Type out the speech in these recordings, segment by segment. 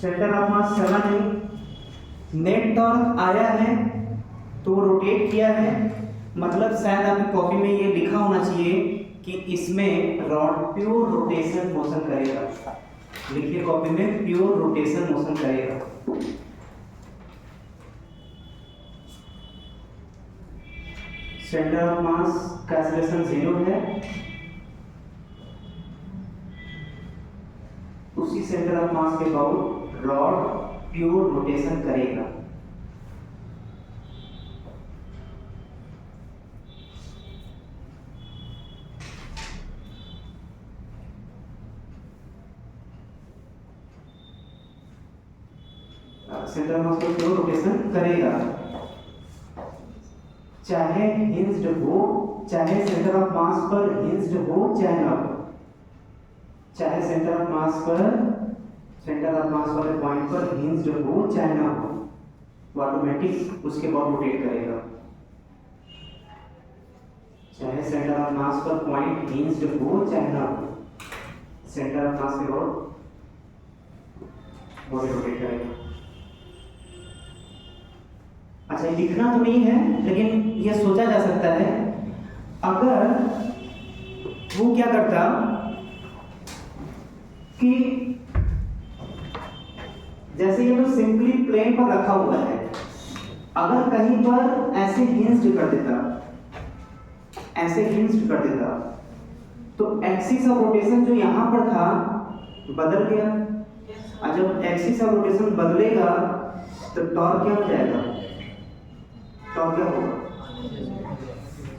Centre of mass 7 है, net torque आया है तो रोटेट किया है, मतलब शायद आपकी कॉपी में ये लिखा होना चाहिए कि इसमें रॉड प्योर रोटेशन मोशन करेगा। लिखिए कॉपी में प्योर रोटेशन मोशन करेगा। सेंटर ऑफ मास का एक्सेलरेशन 0 है, उसी सेंटर ऑफ मास के अबाउट रॉड प्योर रोटेशन करेगा। सेंटर ऑफ मास को प्योर रोटेशन करेगा, चाहे हिंज्ड हो, चाहे सेंटर ऑफ मास पर हिंज्ड हो चाहे ना हो, चाहे सेंटर ऑफ मास वाले पॉइंट पर हिंज्ड हो चाहे ना हो, वो ऑटोमेटिक उसके बाद रोटेट करेगा। चाहे सेंटर ऑफ मास पर पॉइंट हिंज्ड हो चाहे ना हो, सेंटर ऑफ मास के बाद बॉडी रोटेट करेगा। अच्छा, ये लिखना तो नहीं है लेकिन यह सोचा जा सकता है, अगर वो क्या करता कि जैसे ये तो सिंपली प्लेन पर रखा हुआ है, अगर कहीं पर ऐसे हिंज्ड कर देता, ऐसे हिंज्ड कर देता, तो एक्सिस ऑफ रोटेशन जो यहां पर था बदल गया, और जब एक्सिस ऑफ रोटेशन बदलेगा तो टॉर्क क्या हो जाएगा, टॉर्क क्या होगा।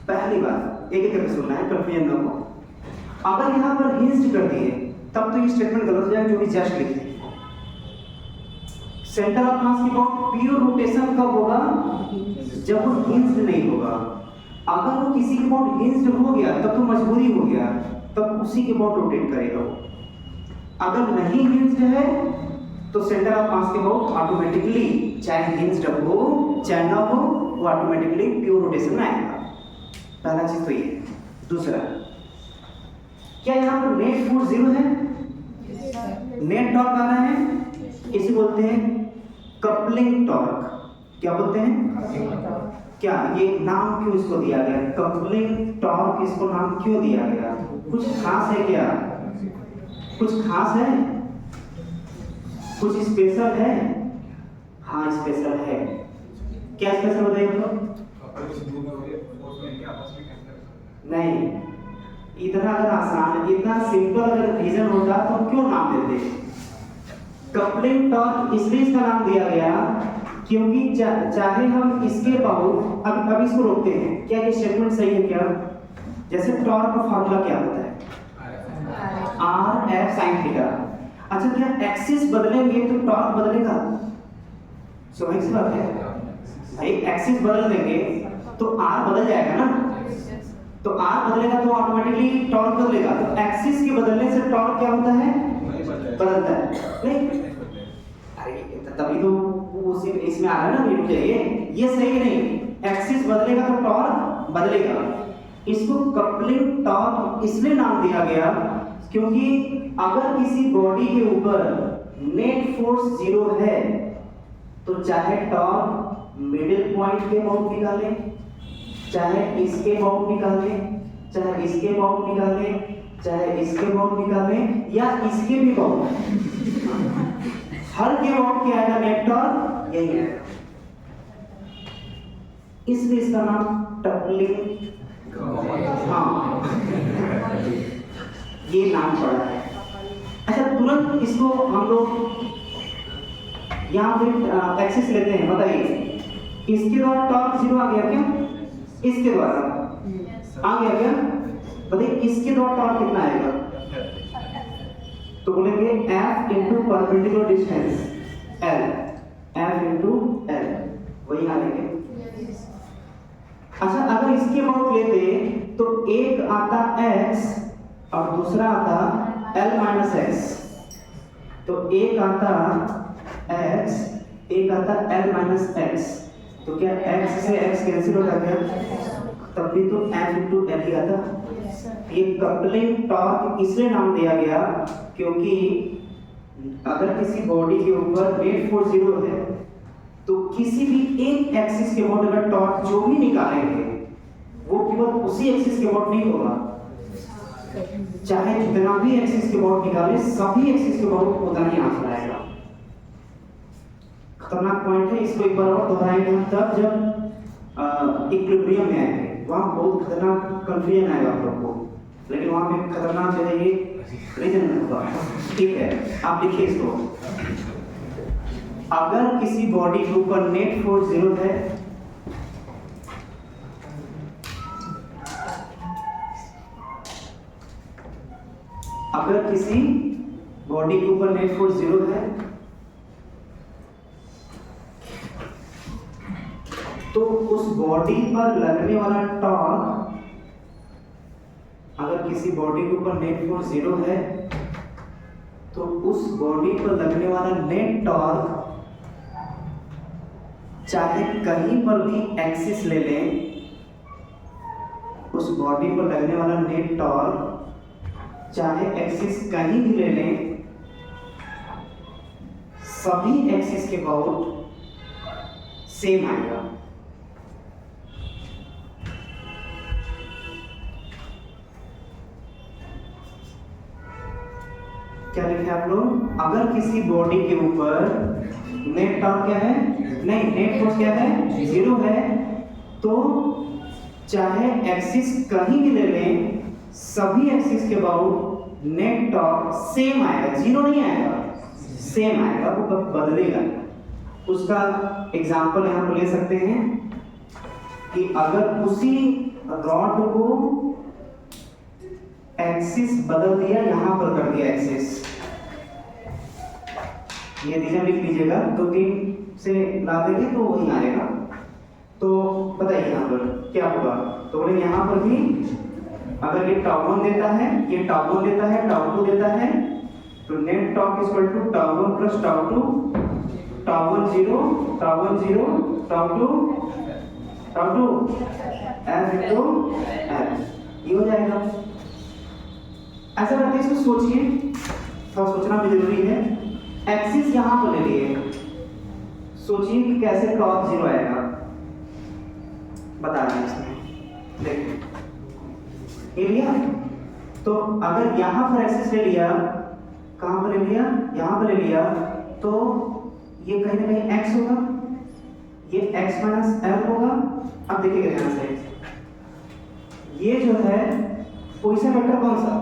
पहली बात एक एक करके सुनना है, कंफ्यूजन ना हो। अगर यहां पर हिंज्ड कर दिए तब तो ये स्टेटमेंट गलत हो जाएगा जो भी जस्ट लिखे। सेंटर ऑफ मास की प्योर रोटेशन कब होगा, जब वो हिंज्ड नहीं होगा। अगर वो किसी के अबाउट हिंज्ड हो गया तब तो मजबूरी हो गया, तब उसी के अबाउट रोटेट करेगा वो। अगर नहीं हिंज्ड है तो सेंटर ऑफ मास के अबाउट ऑटोमेटिकली, चाहे हिंज्ड हो चाहे ना हो, वो ऑटोमेटिकली प्योर रोटेशन में आएगा। पहला चीज तो ये। दूसरा, क्या यहाँ पर नेट फोर्स 0 है, नेट टॉर्क आ रहा है, इसे बोलते हैं कपलिंग टॉर्क। क्या बोलते हैं, क्या ये नाम क्यों इसको दिया गया, कपलिंग टॉर्क, इसको नाम क्यों दिया गया, कुछ खास है क्या, कुछ खास है, कुछ स्पेशल है। हाँ स्पेशल है, क्या स्पेशल बताइए तो। नहीं, इतना अगर आसान, इतना सिंपल अगर रीजन होता तो क्यों नाम देते। कपलिंग टॉर्क इसलिए इसका नाम दिया गया क्योंकि चाहे हम इसके अबाउट, अब इसको रोकते हैं, क्या ये स्टेटमेंट सही है क्या। जैसे टॉर्क का फार्मूला क्या होता है, आर एफ साइन थीटा। अच्छा, क्या एक्सिस बदलेंगे तो टॉर्क बदलेगा, स्वाभाविक सी बात है भाई, एक्सिस बदल देंगे तो आर बदल जाएगा ना, तो आर बदलेगा तो ऑटोमेटिकली टॉर्क बदलेगा। तो एक्सिस के बदलने से टॉर्क क्या होता है, बदलता है। नहीं तभी तो उसी इसमें आ रहा है ना, वीडियो चाहिए, ये सही नहीं, एक्सिस बदलेगा तो टॉर्क बदलेगा। इसको कपलिंग टॉर्क इसलिए नाम दिया गया क्योंकि अगर किसी बॉडी के ऊपर नेट फोर्स 0 है तो चाहे टॉर्क मिडिल पॉइंट के अबाउट निकालें, चाहे इसके अबाउट निकालें, चाहे इसके अबाउट निकालें, चाहे इसके अबाउट निकालें, या इसके भी अबाउट, हर के अबाउट क्या आएगा, नेट टॉर्क यही है। इसलिए इसका नाम कपलिंग, हाँ ये नाम पड़ा है। अच्छा, तुरंत इसको हम लोग यहाँ पे एक्सिस लेते हैं, बताइए इसके द्वारा टॉर्क 0 आ गया क्या, इसके द्वारा आ गया क्या, बताइए इसके द्वारा टॉर्क कितना आएगा, तो बोलेंगे F into perpendicular distance L, F into L, वही आ जाएंगे। अच्छा, अगर इसके अबाउट लेते तो एक आता x और दूसरा आता L माइनस x, तो एक आता x, एक आता L माइनस x, तो क्या x से x कैंसिल हो जाएगा, तब भी तो F इंटू L ही आता। ये कपलिंग टॉर्क इसलिए नाम दिया गया क्योंकि अगर किसी बॉडी के ऊपर नेट फोर्स 0 है तो किसी भी एक एक्सिस के अबाउट अगर टॉर्क जो भी निकालेंगे वो केवल उसी एक्सिस के अबाउट नहीं होगा, चाहे जितना भी एक्सिस के अबाउट निकाले सभी एक्सिस के अबाउट उतना ही आंसर आएगा। खतरनाक पॉइंट है, इसको एक बार और दोहराएंगे हम तब जब इक्विलिब्रियम में आएंगे, वहां बहुत खतरनाक कंफ्यूजन आएगा आप लोग को, लेकिन वहां पे खतरनाक जो है ये रीजन होगा। ठीक है, आप लिखिए इसको। अगर किसी बॉडी के ऊपर नेट फोर्स 0 है अगर किसी बॉडी के ऊपर नेट फोर्स 0 है तो उस बॉडी पर लगने वाला टॉर्क, अगर किसी बॉडी के ऊपर नेट फोर्स 0 है तो उस बॉडी पर लगने वाला नेट टॉर्क चाहे कहीं पर भी एक्सिस ले लें, उस बॉडी पर लगने वाला नेट टॉर्क चाहे एक्सिस कहीं भी ले लें, सभी एक्सिस के अबाउट सेम आएगा। क्या लिखे आप लोग? अगर किसी बॉडी के ऊपर नेट टॉर्क क्या है, नहीं नेट फोर्स क्या है, 0 है, तो चाहे एक्सिस कहीं भी ले लें सभी एक्सिस के अबाउट नेट टॉर्क सेम आएगा, 0 नहीं आएगा, सेम आएगा, वो कभी बदलेगा। उसका एग्जांपल यहां पर ले सकते हैं कि अगर उसी रॉड को एक्सिस बदल दिया, यहां पर कर दिया एक्सिस, ये रीजन लिख लीजिएगा, 2-3 से ला देंगे तो वही आएगा। तो बताइए यहाँ पर क्या होगा? तो बोले यहाँ पर भी अगर ये τ1 देता है, ये τ1 देता है, τ2 देता है, तो net torque equal to τ1 plus τ2, τ1 0, τ1 0, τ2 F into F, ये हो जाएगा। ऐसा करके इसको सोचिए, थोड़ा सोचना भी जरूरी है। एक्सिस यहां पर ले लिए, सोचिए कि कैसे टॉर्क 0 आएगा, बता दें इसमें। देखिए ये लिया, तो अगर यहां पर एक्सिस ले लिया, कहां पर ले लिया, यहां पर ले लिया, तो ये कहीं ना कहीं x होगा, ये x माइनस l होगा। अब देखिए ध्यान से, ये जो है पोजीशन वेक्टर कौन सा,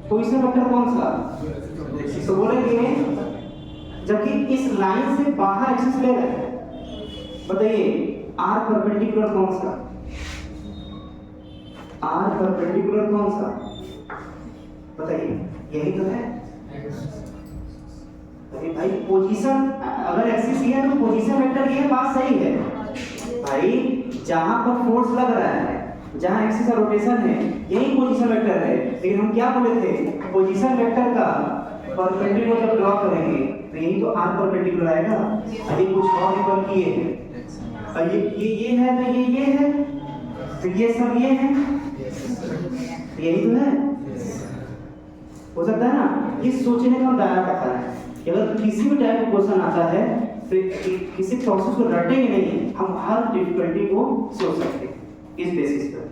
पोजीशन वेक्टर कौन सा, तो बोलेंगे जबकि इस लाइन से बाहर एक्सिस ले रहे हैं, बताइए r परपेंडिकुलर कौन सा, r परपेंडिकुलर कौन सा, बताइए, यही तो है। अरे भाई पोजीशन, अगर एक्सिस ये है तो पोजीशन वेक्टर ये बात सही है भाई, जहां पर फोर्स लग रहा है, जहां एक्सिस का रोटेशन है, यही पोजीशन वेक्टर है। लेकिन हम क्या बोले थे, पोजीशन वेक्टर का परपेंडिकुलर जब ड्रॉ करेंगे तो यही तो r परपेंडिकुलर आएगा। अभी कुछ और नहीं बल्कि ये है, और ये है तो ये है, तो ये सब ये है, यही तो है। हो सकता है ना, इस सोचने का हम दायरा पता है कि अगर किसी भी टाइप का क्वेश्चन आता है तो किसी प्रोसेस को रटेंगे नहीं, हम हर डिफिकल्टी को सोच सकते हैं इस बेसिस पर।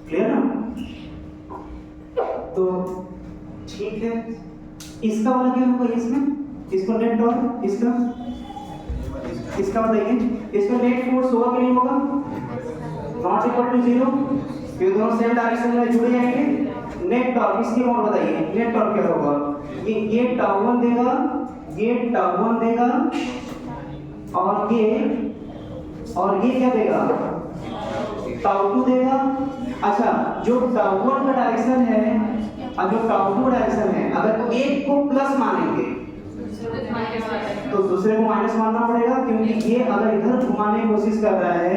क्लियर ना? तो ठीक है, इसका वाला क्या होगा इसमें, इसको नेट टॉर्क, इसका बताइए, इसका नेट फोर्स होगा कि नहीं होगा, नॉट इक्वल टू 0, ये दोनों सेम डायरेक्शन में जुड़े जाएंगे। नेट टॉर्क इसकी और बताइए, नेट टॉर्क क्या होगा, ये τ1 देगा, ये τ1 देगा, और ये क्या देगा, τ2 देगा। अच्छा, जो τ1 का डायरेक्शन है और जो τ2 का डायरेक्शन है, अगर एक को प्लस मानेंगे तो दूसरे को माइनस मानना पड़ेगा, क्योंकि ये अगर इधर घुमाने की कोशिश कर रहा है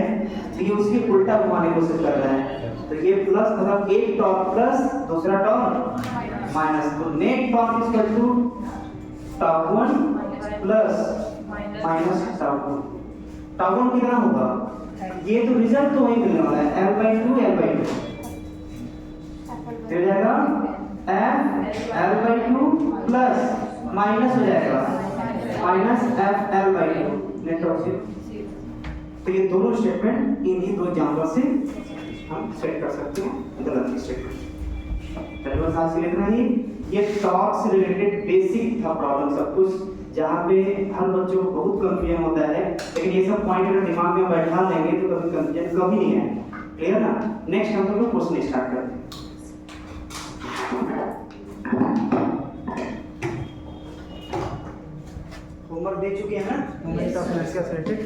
तो ये उसके उल्टा घुमाने की कोशिश कर रहा है। तो ये प्लस मतलब एक टॉर्क प्लस दूसरा टॉर्क माइनस, तो net torque is equal to τ1 plus minus τ2। τ1 कितना होगा, ये तो रिजल्ट तो वही मिलने वाला है, L/2 L/2 हो जाएगा, F L/2 प्लस माइनस हो जाएगा minus F L by two network से। तो ये दोनों स्टेटमेंट इन्हीं दो एग्जाम्पल से हम सेट कर सकते हैं गलत स्टेटमेंट। चलिए बस आज से लिखना ही ये टॉर्क से रिलेटेड बेसिक था प्रॉब्लम सब कुछ, जहाँ पे हर बच्चों को बहुत कंफ्यूजन होता है, लेकिन ये सब पॉइंट अगर दिमाग में बैठा लेंगे तो कभी कंफ्यूजन कभी नहीं है। क्लियर ना? नेक्स्ट हम लोग क्वेश्चन स्टार्ट करते हैं। होमवर्क दे चुके हैं ना, होमवर्क का से रिलेटेड